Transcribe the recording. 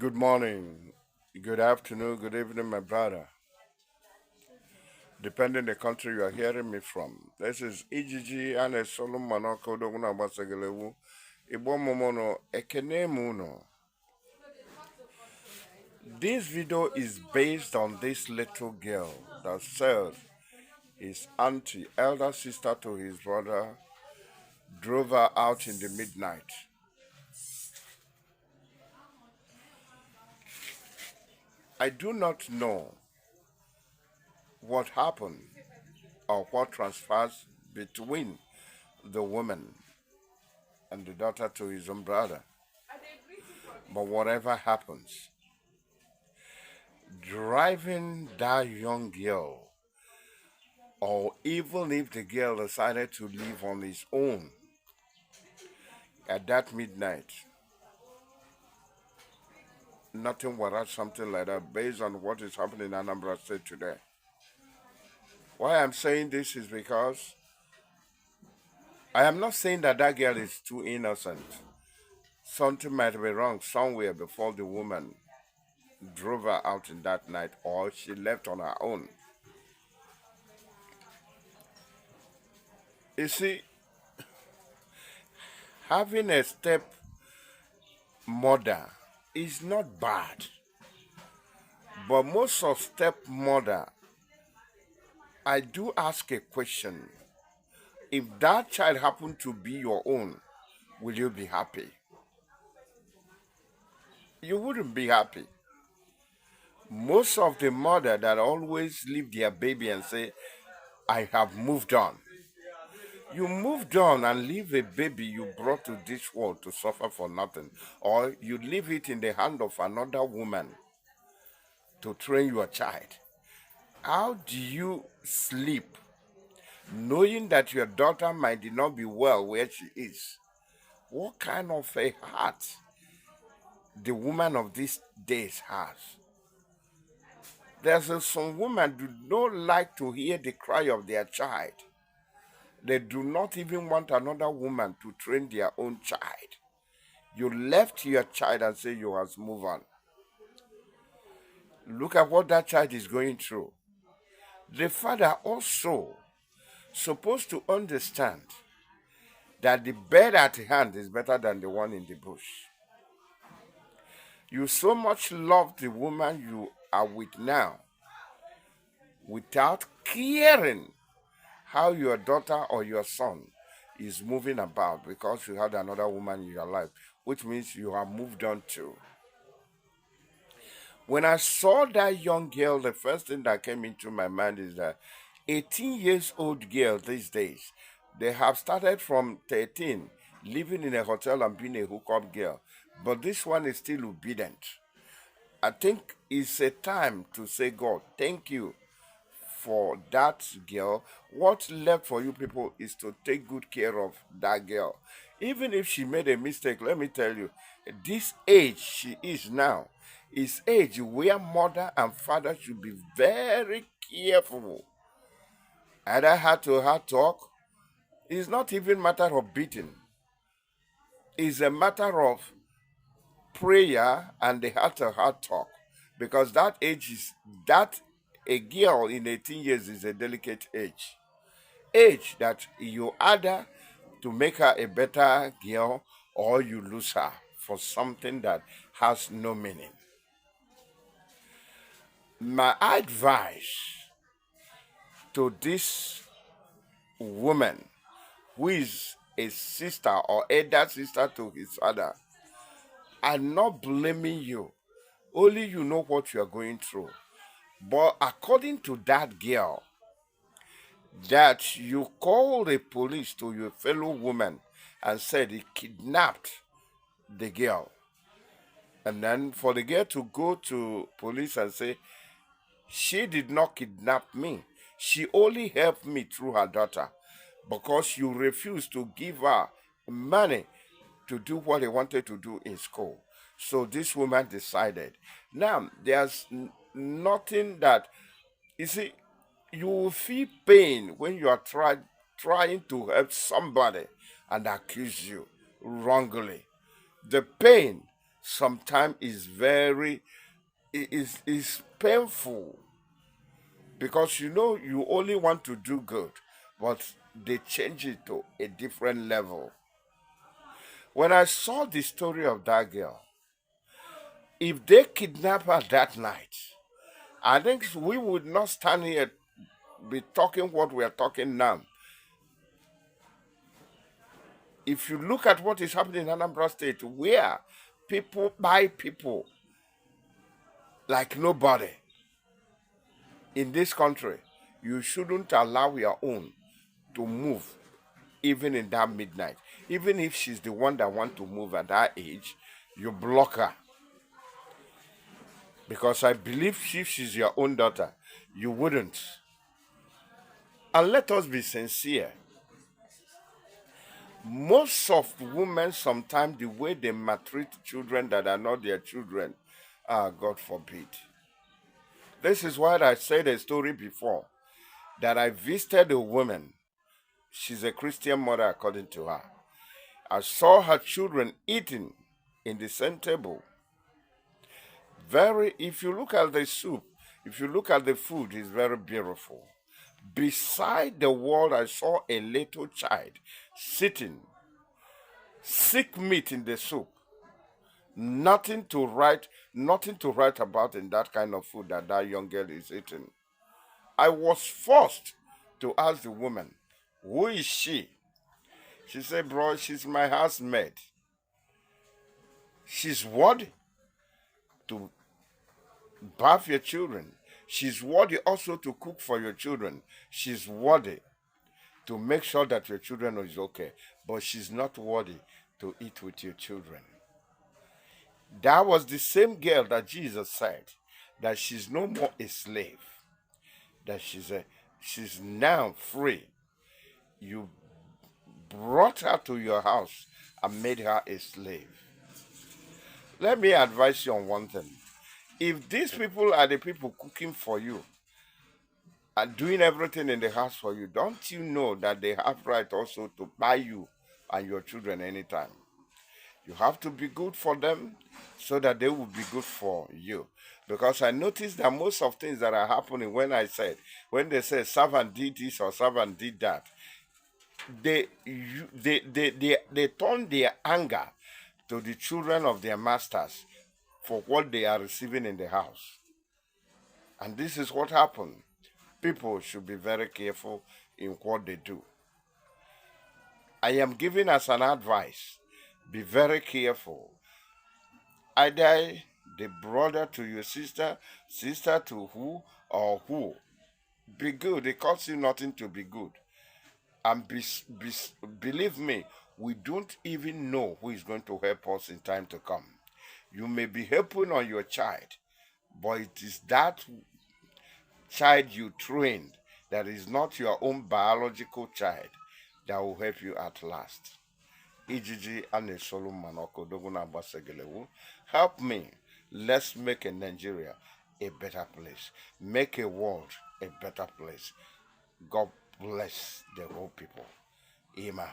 Good morning, good afternoon, good evening, my brother. Depending the country you are hearing me from. This is Ijiji and a Solomon Kodoguna Basagalewu. Igbo Momono Ekene Muno. This video is based on this little girl that said his auntie, elder sister to his brother, drove her out in the midnight. I do not know what happened or what transpires between the woman and the daughter to his own brother. But whatever happens, driving that young girl, or even if the girl decided to leave on his own at that midnight, nothing without something like that based on what is happening in Anambra State today. Why I'm saying this is because I am not saying that that girl is too innocent. Something might be wrong somewhere before the woman drove her out in that night or she left on her own. You see, having a step mother is not bad, but most of stepmother, I do ask a question. If that child happened to be your own, will you be happy? You wouldn't be happy. Most of the mother that always leave their baby and say, I have moved on. You moved on and leave a baby you brought to this world to suffer for nothing, or you leave it in the hand of another woman to train your child. How do you sleep knowing that your daughter might not be well where she is? What kind of a heart the woman of these days has? Some women do not like to hear the cry of their child. They do not even want another woman to train their own child. You left your child and say you have moved on. Look at what that child is going through. The father also supposed to understand that the bird at hand is better than the one in the bush. You so much love the woman you are with now without caring how your daughter or your son is moving about because you had another woman in your life, which means you have moved on too. When I saw that young girl, the first thing that came into my mind is that 18 years old girl these days, they have started from 13, living in a hotel and being a hookup girl. But this one is still obedient. I think it's a time to say, God, thank you for that girl. What's left for you people is to take good care of that girl. Even if she made a mistake, let me tell you, this age she is now is age where mother and father should be very careful. Either heart talk, it's not even matter of beating. It's a matter of prayer and the heart to heart talk. Because that age is that a girl in 18 years is a delicate age. Age that you either to make her a better girl or you lose her for something that has no meaning. My advice to this woman who is a sister or elder sister to his father, I'm not blaming you. Only you know what you are going through. But according to that girl, that you called the police to your fellow woman and said he kidnapped the girl. And then for the girl to go to police and say, she did not kidnap me. She only helped me through her daughter because you refused to give her money to do what he wanted to do in school. So this woman decided. Now, there's nothing that, you see, you will feel pain when you are trying to help somebody and accuse you wrongly. The pain sometimes is painful, because you know you only want to do good, but they change it to a different level. When I saw the story of that girl, if they kidnap her that night, I think we would not stand here be talking what we are talking now. If you look at what is happening in Anambra State, where people buy people like nobody in this country, you shouldn't allow your own to move even in that midnight. Even if she's the one that want to move at that age, you block her. Because I believe if she's your own daughter, you wouldn't. And let us be sincere. Most of women, sometimes the way they maltreat children that are not their children, God forbid. This is why I said a story before, that I visited a woman. She's a Christian mother, according to her. I saw her children eating in the same table. If you look at the soup, if you look at the food, it's very beautiful. Beside the wall, I saw a little child sitting, sick meat in the soup. Nothing to write about in that kind of food that young girl is eating. I was forced to ask the woman, who is she? She said, bro, she's my housemaid. She's worthy to bath your children. She's worthy also to cook for your children. She's worthy to make sure that your children is okay. But she's not worthy to eat with your children. That was the same girl that Jesus said that she's no more a slave, that she's now free. You brought her to your house and made her a slave. Let me advise you on one thing. If these people are the people cooking for you and doing everything in the house for you, don't you know that they have right also to buy you and your children anytime? You have to be good for them so that they will be good for you. Because I noticed that most of things that are happening when they say servant did this or servant did that, they turn their anger to the children of their masters for what they are receiving in the house. And this is what happened. People should be very careful in what they do. I am giving as an advice, be very careful. Either the brother to your sister, sister to who or who. Be good. It costs you nothing to be good. And believe me, we don't even know who is going to help us in time to come. You may be helping on your child, but it is that child you trained that is not your own biological child that will help you at last. Ijiji and Solomon Okodoguna Basegelewu, help me. Let's make a Nigeria a better place. Make a world a better place. God bless the whole people. Amen.